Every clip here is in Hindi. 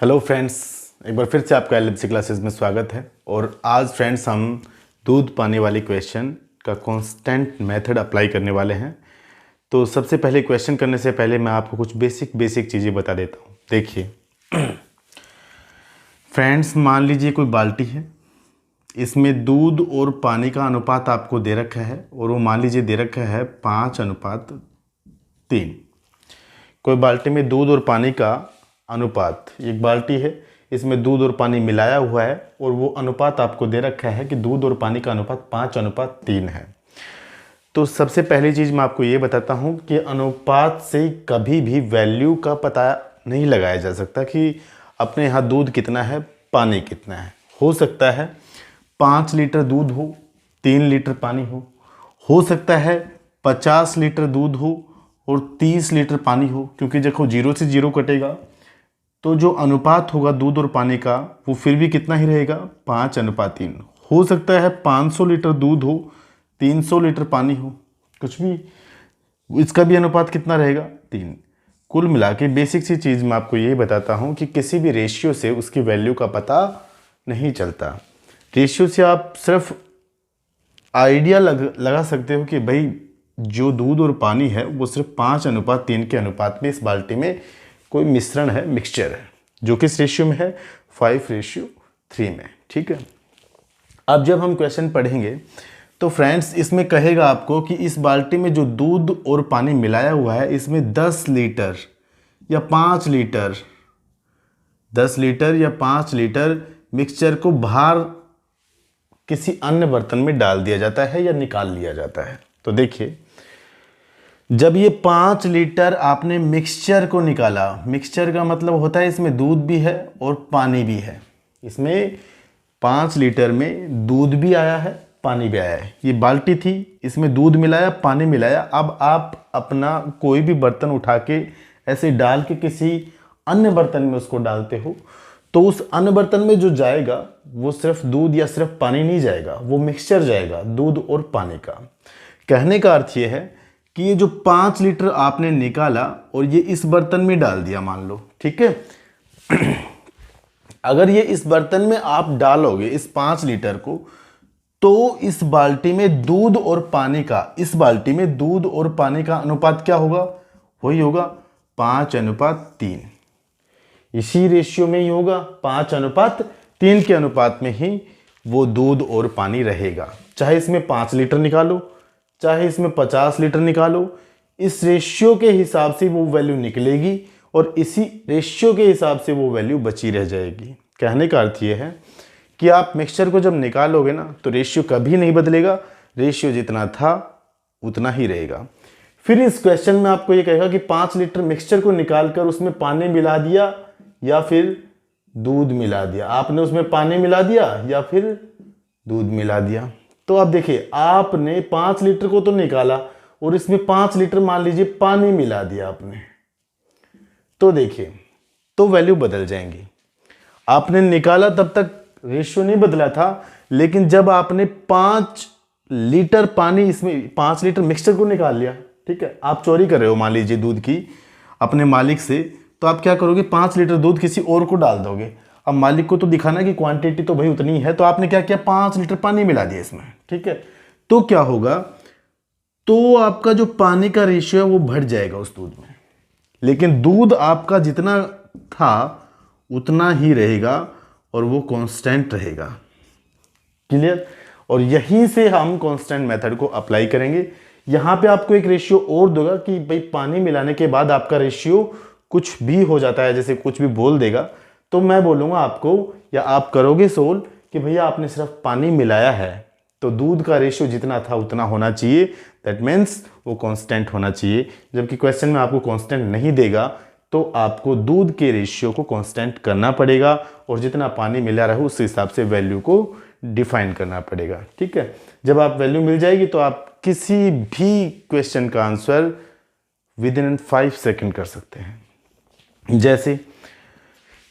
हेलो फ्रेंड्स, एक बार फिर से आपका एलएफसी क्लासेस में स्वागत है। और आज फ्रेंड्स हम दूध पाने वाली क्वेश्चन का कांस्टेंट मेथड अप्लाई करने वाले हैं। तो सबसे पहले क्वेश्चन करने से पहले मैं आपको कुछ बेसिक चीज़ें बता देता हूँ। देखिए फ्रेंड्स, मान लीजिए कोई बाल्टी है, इसमें दूध और पानी का अनुपात आपको दे रखा है और वो मान लीजिए दे रखा है 5:3। कोई बाल्टी में दूध और पानी का अनुपात, एक बाल्टी है इसमें दूध और पानी मिलाया हुआ है और वो अनुपात आपको दे रखा है कि दूध और पानी का अनुपात 5:3 है। तो सबसे पहली चीज़ मैं आपको ये बताता हूँ कि अनुपात से कभी भी वैल्यू का पता नहीं लगाया जा सकता कि अपने यहाँ दूध कितना है, पानी कितना है। हो सकता है 5 लीटर दूध हो, 3 लीटर पानी हो सकता है 50 लीटर दूध हो और 30 लीटर पानी हो, क्योंकि देखो 0 से 0 कटेगा तो जो अनुपात होगा दूध और पानी का वो फिर भी कितना ही रहेगा, 5:3। हो सकता है 500 लीटर दूध हो, 300 लीटर पानी हो, कुछ भी, इसका भी अनुपात कितना रहेगा, 3। कुल मिला के बेसिक सी चीज़ मैं आपको ये बताता हूँ कि किसी भी रेशियो से उसकी वैल्यू का पता नहीं चलता। रेशियो से आप सिर्फ आइडिया लगा सकते हो कि भाई जो दूध और पानी है वो सिर्फ 5:3 के अनुपात में इस बाल्टी में कोई मिश्रण है, मिक्सचर है, जो किस रेशियो में है, 5:3 में। ठीक है। अब जब हम क्वेश्चन पढ़ेंगे तो फ्रेंड्स इसमें कहेगा आपको कि इस बाल्टी में जो दूध और पानी मिलाया हुआ है इसमें 10 लीटर या 5 लीटर 10 लीटर या 5 लीटर मिक्सचर को बाहर किसी अन्य बर्तन में डाल दिया जाता है या निकाल लिया जाता है। तो देखिए, जब ये 5 लीटर आपने मिक्सचर को निकाला, मिक्सचर का मतलब होता है इसमें दूध भी है और पानी भी है। इसमें 5 लीटर में दूध भी आया है, पानी भी आया है। ये बाल्टी थी, इसमें दूध मिलाया, पानी मिलाया। अब आप अपना कोई भी बर्तन उठा के ऐसे डाल के किसी अन्य बर्तन में उसको डालते हो तो उस अन्य बर्तन में जो जाएगा वो सिर्फ दूध या सिर्फ पानी नहीं जाएगा, वो मिक्सचर जाएगा दूध और पानी का। कहने का अर्थ ये है कि ये जो 5 लीटर आपने निकाला और ये इस बर्तन में डाल दिया, मान लो, ठीक है। अगर ये इस बर्तन में आप डालोगे इस 5 लीटर को, तो इस बाल्टी में दूध और पानी का, इस बाल्टी में दूध और पानी का अनुपात क्या होगा, वही होगा 5:3। इसी रेशियो में ही होगा, 5:3 के अनुपात में ही वो दूध और पानी रहेगा। चाहे इसमें 5 लीटर निकालो, चाहे इसमें 50 लीटर निकालो, इस रेशियो के हिसाब से वो वैल्यू निकलेगी और इसी रेशियो के हिसाब से वो वैल्यू बची रह जाएगी। कहने का अर्थ ये है कि आप मिक्सचर को जब निकालोगे ना तो रेशियो कभी नहीं बदलेगा, रेशियो जितना था उतना ही रहेगा। फिर इस क्वेश्चन में आपको ये कहेगा कि 5 लीटर मिक्सचर को निकालकर उसमें पानी मिला दिया या फिर दूध मिला दिया। आपने उसमें पानी मिला दिया या फिर दूध मिला दिया। तो अब देखिए, आपने 5 लीटर को तो निकाला और इसमें 5 लीटर मान लीजिए पानी मिला दिया आपने, तो देखिए तो वैल्यू बदल जाएंगी। आपने निकाला तब तक रेशियो नहीं बदला था, लेकिन जब आपने 5 लीटर पानी, इसमें 5 लीटर मिक्सचर को निकाल लिया, ठीक है, आप चोरी कर रहे हो मान लीजिए दूध की अपने मालिक से, तो आप क्या करोगे, 5 लीटर दूध किसी और को डाल दोगे। अब मालिक को तो दिखाना कि क्वांटिटी तो भाई उतनी है, तो आपने क्या किया, 5 लीटर पानी मिला दिया इसमें, ठीक है। तो क्या होगा, तो आपका जो पानी का रेशियो है वो बढ़ जाएगा उस दूध में, लेकिन दूध आपका जितना था उतना ही रहेगा और वो कांस्टेंट रहेगा। क्लियर। और यहीं से हम कांस्टेंट मेथड को अप्लाई करेंगे। यहां पे आपको एक रेशियो और दूंगा कि भाई पानी मिलाने के बाद आपका रेशियो कुछ भी हो जाता है, जैसे कुछ भी बोल देगा, तो मैं बोलूँगा आपको या आप करोगे सोल्व कि भैया आपने सिर्फ पानी मिलाया है तो दूध का रेशियो जितना था उतना होना चाहिए, दैट मीन्स वो कांस्टेंट होना चाहिए। जबकि क्वेश्चन में आपको कांस्टेंट नहीं देगा तो आपको दूध के रेशियो को कांस्टेंट करना पड़ेगा और जितना पानी मिला रहे उस हिसाब से वैल्यू को डिफाइन करना पड़ेगा। ठीक है। जब आप वैल्यू मिल जाएगी तो आप किसी भी क्वेश्चन का आंसर विद इन 5 सेकेंड कर सकते हैं। जैसे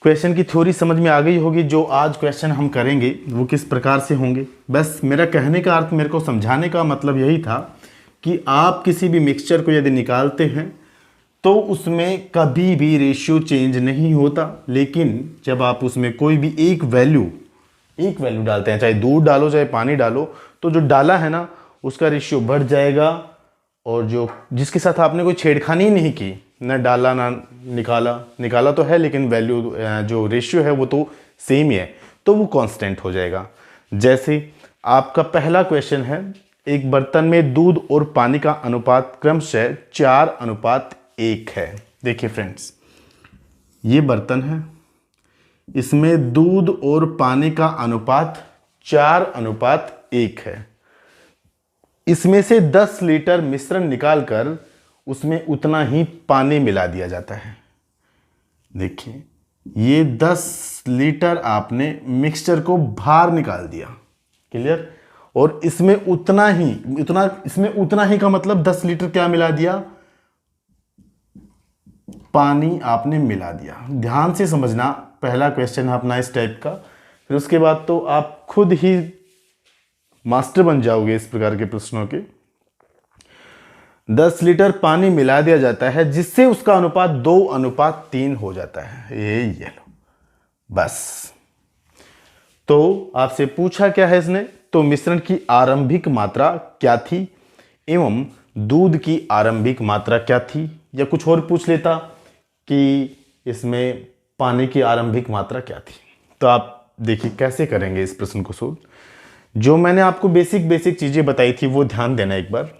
क्वेश्चन की थ्योरी समझ में आ गई होगी, जो आज क्वेश्चन हम करेंगे वो किस प्रकार से होंगे। बस मेरा कहने का अर्थ, मेरे को समझाने का मतलब यही था कि आप किसी भी मिक्सचर को यदि निकालते हैं तो उसमें कभी भी रेशियो चेंज नहीं होता। लेकिन जब आप उसमें कोई भी एक वैल्यू डालते हैं, चाहे दूध डालो चाहे पानी डालो, तो जो डाला है ना उसका रेशियो बढ़ जाएगा, और जो जिसके साथ आपने कोई छेड़खानी नहीं की, ना डाला ना निकाला तो है, लेकिन वैल्यू जो रेशियो है वो तो सेम ही है, तो वो कांस्टेंट हो जाएगा। जैसे आपका पहला क्वेश्चन है, एक बर्तन में दूध और पानी का अनुपात क्रमशः 4:1 है। देखिए फ्रेंड्स, ये बर्तन है, इसमें दूध और पानी का अनुपात 4:1 है। इसमें से 10 लीटर मिश्रण निकालकर उसमें उतना ही पानी मिला दिया जाता है। देखिए, ये 10 लीटर आपने मिक्सचर को बाहर निकाल दिया, क्लियर, और इसमें उतना ही का मतलब 10 लीटर क्या मिला दिया, पानी आपने मिला दिया। ध्यान से समझना, पहला क्वेश्चन है अपना इस टाइप का, फिर उसके बाद तो आप खुद ही मास्टर बन जाओगे इस प्रकार के प्रश्नों के। 10 लीटर पानी मिला दिया जाता है जिससे उसका अनुपात 2:3 हो जाता है। ये लो, बस। तो आपसे पूछा क्या है इसने, तो मिश्रण की आरंभिक मात्रा क्या थी एवं दूध की आरंभिक मात्रा क्या थी, या कुछ और पूछ लेता कि इसमें पानी की आरंभिक मात्रा क्या थी। तो आप देखिए कैसे करेंगे इस प्रश्न को सोल्व। जो मैंने आपको बेसिक चीजें बताई थी वो ध्यान देना एक बार।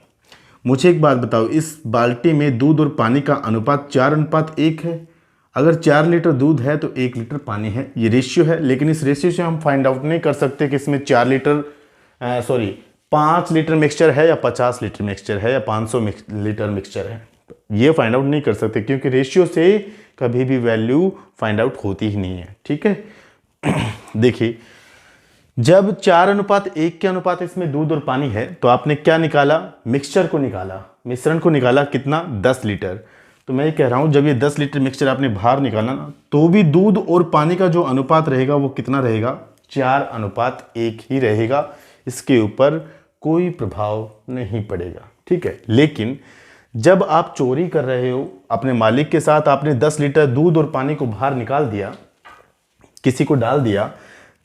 मुझे एक बात बताओ, इस बाल्टी में दूध और पानी का अनुपात 4:1 है। अगर 4 लीटर दूध है तो 1 लीटर पानी है, ये रेशियो है। लेकिन इस रेशियो से हम फाइंड आउट नहीं कर सकते कि इसमें 5 लीटर मिक्सचर है या 50 लीटर मिक्सचर है या 500 लीटर मिक्सचर है। ये फाइंड आउट नहीं कर सकते क्योंकि रेशियो से कभी भी वैल्यू फाइंड आउट होती ही नहीं है, ठीक है। देखिए, जब 4:1 के अनुपात इसमें दूध और पानी है, तो आपने क्या निकाला, मिक्सचर को निकाला, मिश्रण को निकाला, कितना, 10 लीटर। तो मैं ये कह रहा हूं, जब ये 10 लीटर मिक्सचर आपने बाहर निकाला ना, तो भी दूध और पानी का जो अनुपात रहेगा वो कितना रहेगा, 4:1 ही रहेगा। इसके ऊपर कोई प्रभाव नहीं पड़ेगा, ठीक है। लेकिन जब आप चोरी कर रहे हो अपने मालिक के साथ, आपने 10 लीटर दूध और पानी को बाहर निकाल दिया, किसी को डाल दिया,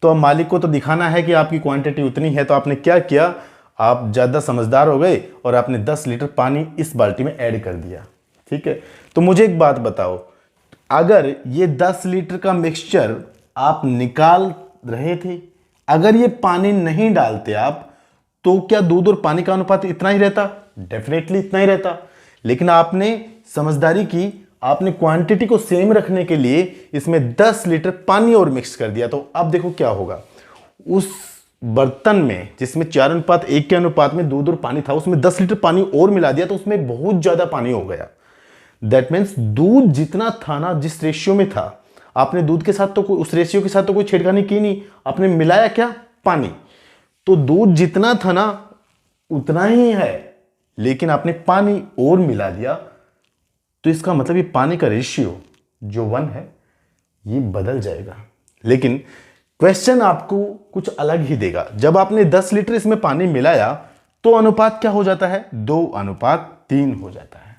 तो अब मालिक को तो दिखाना है कि आपकी क्वांटिटी उतनी है। तो आपने क्या किया, आप ज़्यादा समझदार हो गए और आपने 10 लीटर पानी इस बाल्टी में ऐड कर दिया, ठीक है। तो मुझे एक बात बताओ, अगर ये 10 लीटर का मिक्सचर आप निकाल रहे थे, अगर ये पानी नहीं डालते आप, तो क्या दूध और पानी का अनुपात इतना ही रहता, डेफिनेटली इतना ही रहता। लेकिन आपने समझदारी की, आपने क्वांटिटी को सेम रखने के लिए इसमें 10 लीटर पानी और मिक्स कर दिया। तो अब देखो क्या होगा, उस बर्तन में जिसमें 4:1 के अनुपात में दूध और पानी था, उसमें 10 लीटर पानी और मिला दिया, तो उसमें बहुत ज्यादा पानी हो गया। दैट मीन्स दूध जितना था ना, जिस रेशियो में था, आपने दूध के साथ तो उस रेशियो के साथ तो कोई छेड़खानी की नहीं, आपने मिलाया क्या, पानी। तो दूध जितना था ना उतना ही है, लेकिन आपने पानी और मिला दिया, तो इसका मतलब ये पानी का रेशियो जो 1 है ये बदल जाएगा। लेकिन क्वेश्चन आपको कुछ अलग ही देगा। जब आपने 10 लीटर इसमें पानी मिलाया तो अनुपात क्या हो जाता है, 2:3 हो जाता है,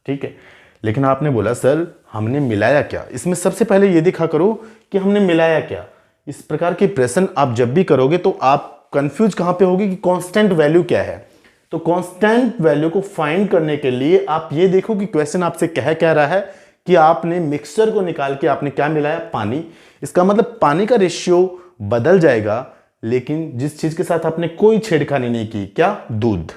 ठीक है। लेकिन आपने बोला सर हमने मिलाया क्या, इसमें सबसे पहले ये देखा करो कि हमने मिलाया क्या। इस प्रकार के प्रश्न आप जब भी करोगे तो आप कंफ्यूज कहां पे होगी कि कांस्टेंट वैल्यू क्या है। तो कांस्टेंट वैल्यू को फाइंड करने के लिए आप ये देखो कि क्वेश्चन आपसे कह रहा है कि आपने मिक्सचर को निकाल के आपने क्या मिलाया, पानी। इसका मतलब पानी का रेशियो बदल जाएगा, लेकिन जिस चीज के साथ आपने कोई छेड़खानी नहीं की, क्या, दूध,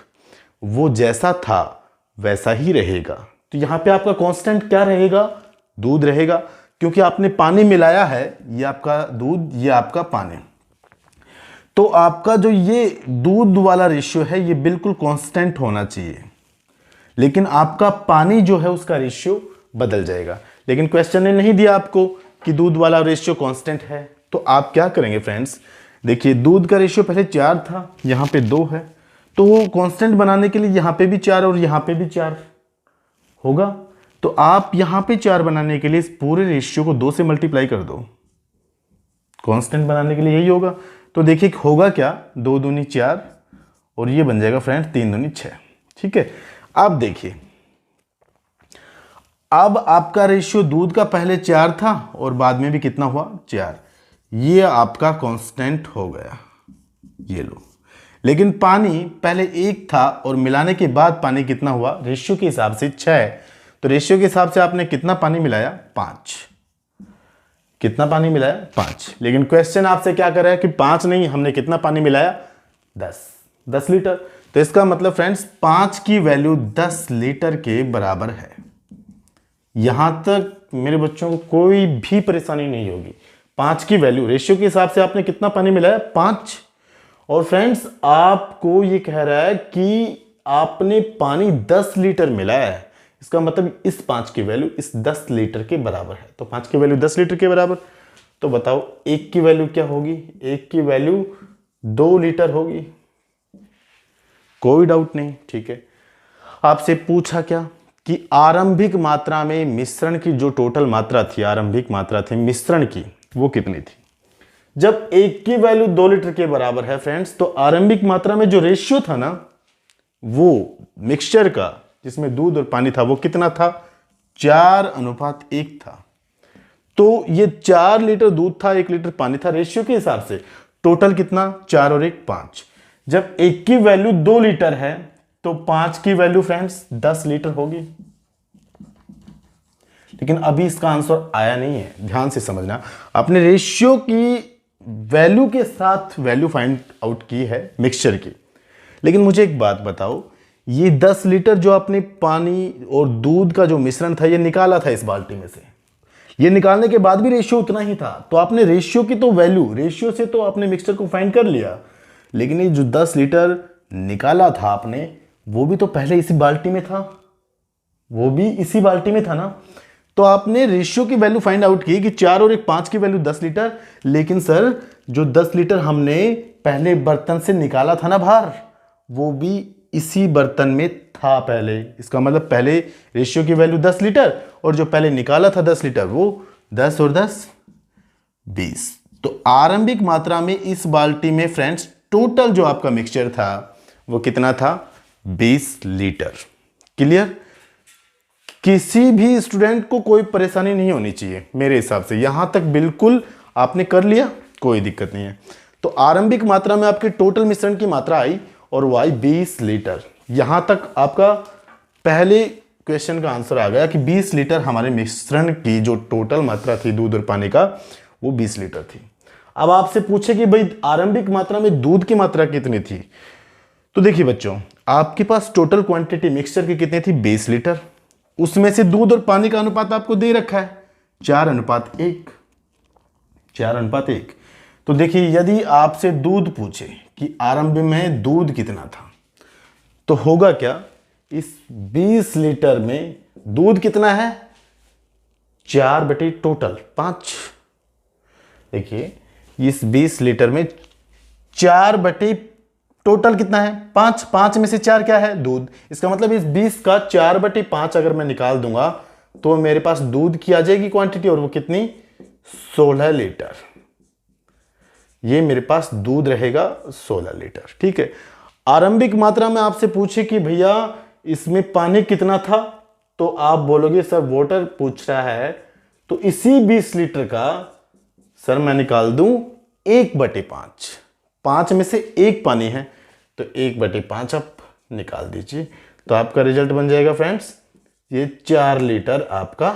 वो जैसा था वैसा ही रहेगा। तो यहां पे आपका कांस्टेंट क्या रहेगा, दूध रहेगा, क्योंकि आपने पानी मिलाया है। ये आपका दूध, ये आपका पानी। तो आपका जो ये दूध वाला रेशियो है ये बिल्कुल कांस्टेंट होना चाहिए, लेकिन आपका पानी जो है उसका रेशियो बदल जाएगा। लेकिन क्वेश्चन ने नहीं दिया आपको कि दूध वाला रेशियो कांस्टेंट है। तो आप क्या करेंगे फ्रेंड्स, देखिए दूध का रेशियो पहले 4 था, यहां पे 2 है, तो वो कांस्टेंट बनाने के लिए यहां पे भी 4 और यहां पे भी 4 होगा। तो आप यहां पे 4 बनाने के लिए इस पूरे रेशियो को 2 से मल्टीप्लाई कर दो, कांस्टेंट बनाने के लिए यही होगा। तो देखिए होगा क्या, 2 दूनी 4 और ये बन जाएगा फ्रेंड्स 3 दूनी 6, ठीक है। अब देखिए अब आपका रेशियो दूध का पहले 4 था और बाद में भी कितना हुआ 4, ये आपका कांस्टेंट हो गया, ये लो। लेकिन पानी पहले 1 था और मिलाने के बाद पानी कितना हुआ, रेशियो के हिसाब से 6, तो रेशियो के हिसाब से आपने कितना पानी मिलाया 5, कितना पानी मिलाया 5। लेकिन क्वेश्चन आपसे क्या कर रहा है कि 5 नहीं, हमने कितना पानी मिलाया 10 लीटर। तो इसका मतलब फ्रेंड्स 5 की वैल्यू 10 लीटर के बराबर है। यहां तक मेरे बच्चों को कोई भी परेशानी नहीं होगी। 5 की वैल्यू रेशियो के हिसाब से आपने कितना पानी मिलाया 5, और फ्रेंड्स आपको ये कह रहा है कि आपने पानी 10 लीटर मिलाया है। इसका मतलब इस 5 की वैल्यू इस 10 लीटर के बराबर है। तो 5 की वैल्यू 10 लीटर के बराबर, तो बताओ 1 की वैल्यू क्या होगी, 1 की वैल्यू 2 लीटर होगी, कोई डाउट नहीं। ठीक है, आपसे पूछा क्या कि आरंभिक मात्रा में मिश्रण की जो टोटल मात्रा थी, आरंभिक मात्रा थी मिश्रण की, वो कितनी थी। जब 1 की वैल्यू 2 लीटर के बराबर है फ्रेंड्स, तो आरंभिक मात्रा में जो रेशियो था ना, वो मिक्सचर का जिसमें दूध और पानी था, वो कितना था 4:1 था। तो ये 4 लीटर दूध था, 1 लीटर पानी था, रेशियो के हिसाब से टोटल कितना 4 और 1 5। जब 1 की वैल्यू 2 लीटर है तो 5 की वैल्यू फ्रेंड्स 10 लीटर होगी। लेकिन अभी इसका आंसर आया नहीं है, ध्यान से समझना। आपने रेशियो की वैल्यू के साथ वैल्यू फाइंड आउट की है मिक्सचर की। लेकिन मुझे एक बात बताओ, ये 10 लीटर जो आपने पानी और दूध का जो मिश्रण था ये निकाला था इस बाल्टी में से, ये निकालने के बाद भी रेशियो उतना ही था। तो आपने रेशियो की तो वैल्यू, रेशियो से तो आपने मिक्सचर को फाइंड कर लिया, लेकिन ये जो 10 लीटर निकाला था आपने, वो भी तो पहले इसी बाल्टी में था, वो भी इसी बाल्टी में था ना। तो आपने रेशियो की वैल्यू फाइंड आउट की कि 4 और 1 5 की वैल्यू 10 लीटर। लेकिन सर जो 10 लीटर हमने पहले बर्तन से निकाला था ना बाहर, वो भी इसी बर्तन में था पहले। इसका मतलब पहले रेशियो की वैल्यू 10 लीटर और जो पहले निकाला था 10 लीटर वो 10 और 10 20। तो आरंभिक मात्रा में इस बाल्टी में फ्रेंड्स टोटल जो आपका मिक्सचर था वो कितना था 20 लीटर। क्लियर? किसी भी स्टूडेंट को कोई परेशानी नहीं होनी चाहिए मेरे हिसाब से। यहां तक बिल्कुल आपने कर लिया, कोई दिक्कत नहीं है। तो आरंभिक मात्रा में आपके टोटल मिश्रण की मात्रा आई और वो आई 20 लीटर। यहां तक आपका पहले क्वेश्चन का आंसर आ गया कि 20 लीटर हमारे मिश्रण की जो टोटल मात्रा थी दूध और पानी का, वो 20 लीटर थी। अब आपसे पूछे कि भाई आरंभिक मात्रा में दूध की मात्रा कितनी थी, तो देखिए बच्चों, आपके पास टोटल क्वांटिटी मिक्सचर की कितनी थी 20 लीटर। उसमें से दूध और पानी का अनुपात आपको दे रखा है 4:1, 4:1। तो देखिए यदि आपसे दूध पूछे कि आरंभ में दूध कितना था, तो होगा क्या, इस 20 लीटर में दूध कितना है 4/टोटल 5। देखिए इस 20 लीटर में 4/टोटल कितना है 5, 5 में से 4 क्या है दूध। इसका मतलब इस 20 का 4/5 अगर मैं निकाल दूंगा तो मेरे पास दूध की आ जाएगी क्वांटिटी, और वो कितनी 16 लीटर। ये मेरे पास दूध रहेगा 16 लीटर। ठीक है। आरंभिक मात्रा में आपसे पूछे कि भैया इसमें पानी कितना था, तो आप बोलोगे सर वाटर पूछ रहा है, तो इसी 20 लीटर का सर मैं निकाल दूं 1/5। 5 में से 1 पानी है, तो 1/5 आप निकाल दीजिए, तो आपका रिजल्ट बन जाएगा फ्रेंड्स ये 4 लीटर आपका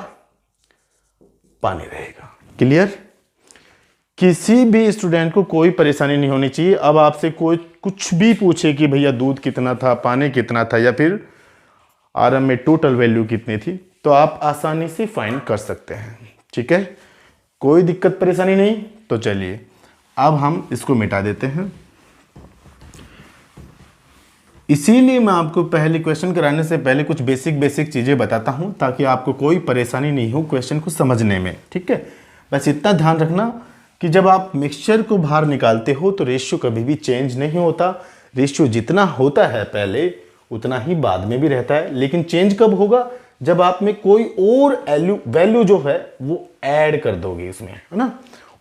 पानी रहेगा। क्लियर? किसी भी स्टूडेंट को कोई परेशानी नहीं होनी चाहिए। अब आपसे कोई कुछ भी पूछे कि भैया दूध कितना था, पानी कितना था, या फिर आरंभ में टोटल वैल्यू कितनी थी, तो आप आसानी से फाइंड कर सकते हैं। ठीक है, कोई दिक्कत परेशानी नहीं। तो चलिए अब हम इसको मिटा देते हैं। इसीलिए मैं आपको पहले क्वेश्चन कराने से पहले कुछ बेसिक चीजें बताता हूं, ताकि आपको कोई परेशानी नहीं हो क्वेश्चन को समझने में। ठीक है, बस इतना ध्यान रखना कि जब आप मिक्सचर को बाहर निकालते हो तो रेशियो कभी भी चेंज नहीं होता। रेशियो जितना होता है पहले उतना ही बाद में भी रहता है, लेकिन चेंज कब होगा, जब आप में कोई और वैल्यू जो है वो ऐड कर दोगे इसमें, है ना,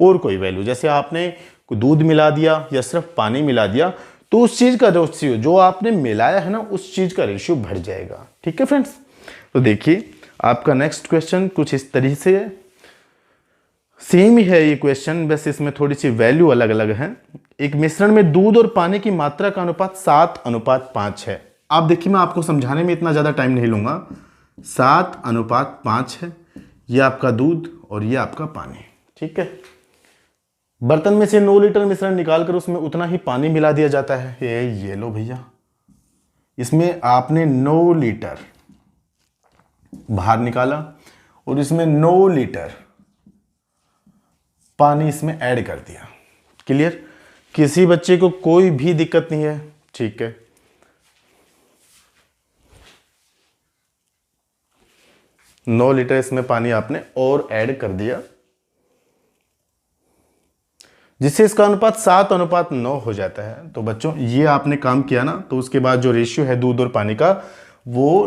और कोई वैल्यू। जैसे आपने दूध मिला दिया या सिर्फ पानी मिला दिया, तो उस चीज का जो आपने मिलाया है ना, उस चीज का रेशियो बढ़ जाएगा। ठीक है फ्रेंड्स, तो देखिए आपका नेक्स्ट क्वेश्चन कुछ इस तरीके से है, सेम ही है ये क्वेश्चन, बस इसमें थोड़ी सी वैल्यू अलग अलग है। एक मिश्रण में दूध और पानी की मात्रा का अनुपात 7:5 है। आप देखिए, मैं आपको समझाने में इतना ज़्यादा टाइम नहीं लूँगा। 7:5 है, ये आपका दूध और ये आपका पानी, ठीक है। बर्तन में से 9 लीटर मिश्रण निकालकर उसमें उतना ही पानी मिला दिया जाता है। ये लो भैया, इसमें आपने 9 लीटर बाहर निकाला और इसमें 9 लीटर पानी इसमें ऐड कर दिया। क्लियर? किसी बच्चे को कोई भी दिक्कत नहीं है, ठीक है। नौ लीटर इसमें पानी आपने और ऐड कर दिया, जिससे इसका अनुपात 7:9 हो जाता है। तो बच्चों ये आपने काम किया ना, तो उसके बाद जो रेशियो है दूध और पानी का वो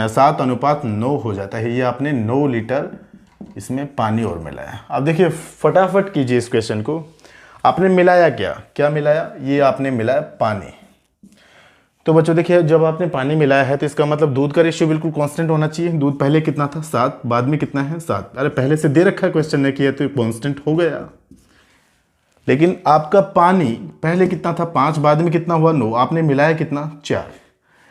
7:9 हो जाता है। ये आपने 9 लीटर इसमें पानी और मिलाया। अब देखिए फटाफट कीजिए इस क्वेश्चन को। आपने मिलाया क्या मिलाया? ये आपने मिलाया पानी। तो बच्चों देखिए, जब आपने पानी मिलाया है तो इसका मतलब दूध का रेशियो बिल्कुल कांस्टेंट होना चाहिए। दूध पहले कितना था? 7, बाद में कितना है? 7। अरे पहले से दे रखा है क्वेश्चन ने किया तो कांस्टेंट हो गया। लेकिन आपका पानी पहले कितना था? 5, बाद में कितना हुआ? 9। आपने मिलाया कितना? 4।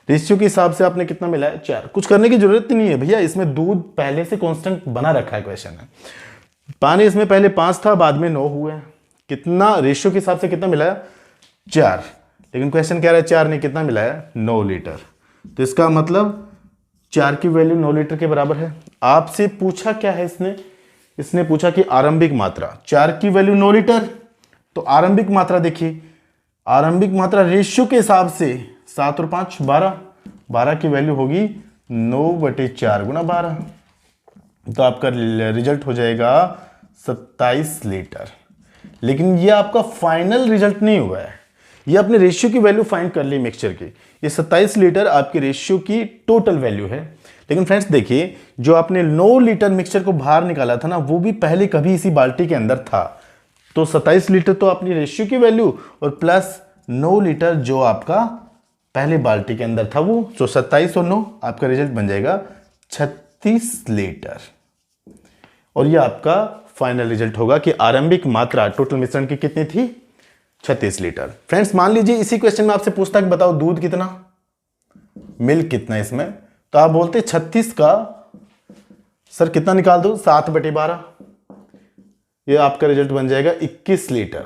रेशियो के हिसाब से आपने कितना मिलाया? 4। कुछ करने की जरूरत नहीं है भैया, इसमें दूध पहले से कांस्टेंट बना रखा है क्वेश्चन है। पानी इसमें पहले 5 था, बाद में 9 हुए। कितना रेशियो के हिसाब से कितना मिलाया? 4। लेकिन क्वेश्चन कह रहा है 4 ने कितना मिलाया? 9 लीटर। तो इसका मतलब 4 की वैल्यू 9 लीटर के बराबर है। आपसे पूछा क्या है इसने पूछा कि आरंभिक मात्रा। 4 की वैल्यू 9 लीटर, तो आरंभिक मात्रा देखिए, आरंभिक मात्रा रेशियो के हिसाब से 7 और 5 12, 12 की वैल्यू होगी 9/4 गुना 12। तो आपका रिजल्ट हो जाएगा 27 लीटर। लेकिन ये आपका फाइनल रिजल्ट नहीं हुआ है, ये आपने रेशियो की वैल्यू फाइंड कर ली मिक्सचर की। ये 27 लीटर आपकी रेशियो की टोटल वैल्यू है। लेकिन फ्रेंड्स देखिए, जो आपने 9 लीटर मिक्सचर को बाहर निकाला था ना, वो भी पहले कभी इसी बाल्टी के अंदर था। तो 27 लीटर तो अपनी रेशियो की वैल्यू और प्लस 9 लीटर जो आपका पहले बाल्टी के अंदर था वो, तो 27 और 9 आपका रिजल्ट बन जाएगा 36 लीटर। और ये आपका फाइनल रिजल्ट होगा कि आरंभिक मात्रा टोटल मिश्रण की कितनी थी? 36 लीटर। फ्रेंड्स मान लीजिए इसी क्वेश्चन में आपसे पूछता है कि बताओ दूध कितना, मिल्क कितना इसमें, तो आप बोलते 36 का सर कितना निकाल दो? 7/12। ये आपका रिजल्ट बन जाएगा 21 लीटर।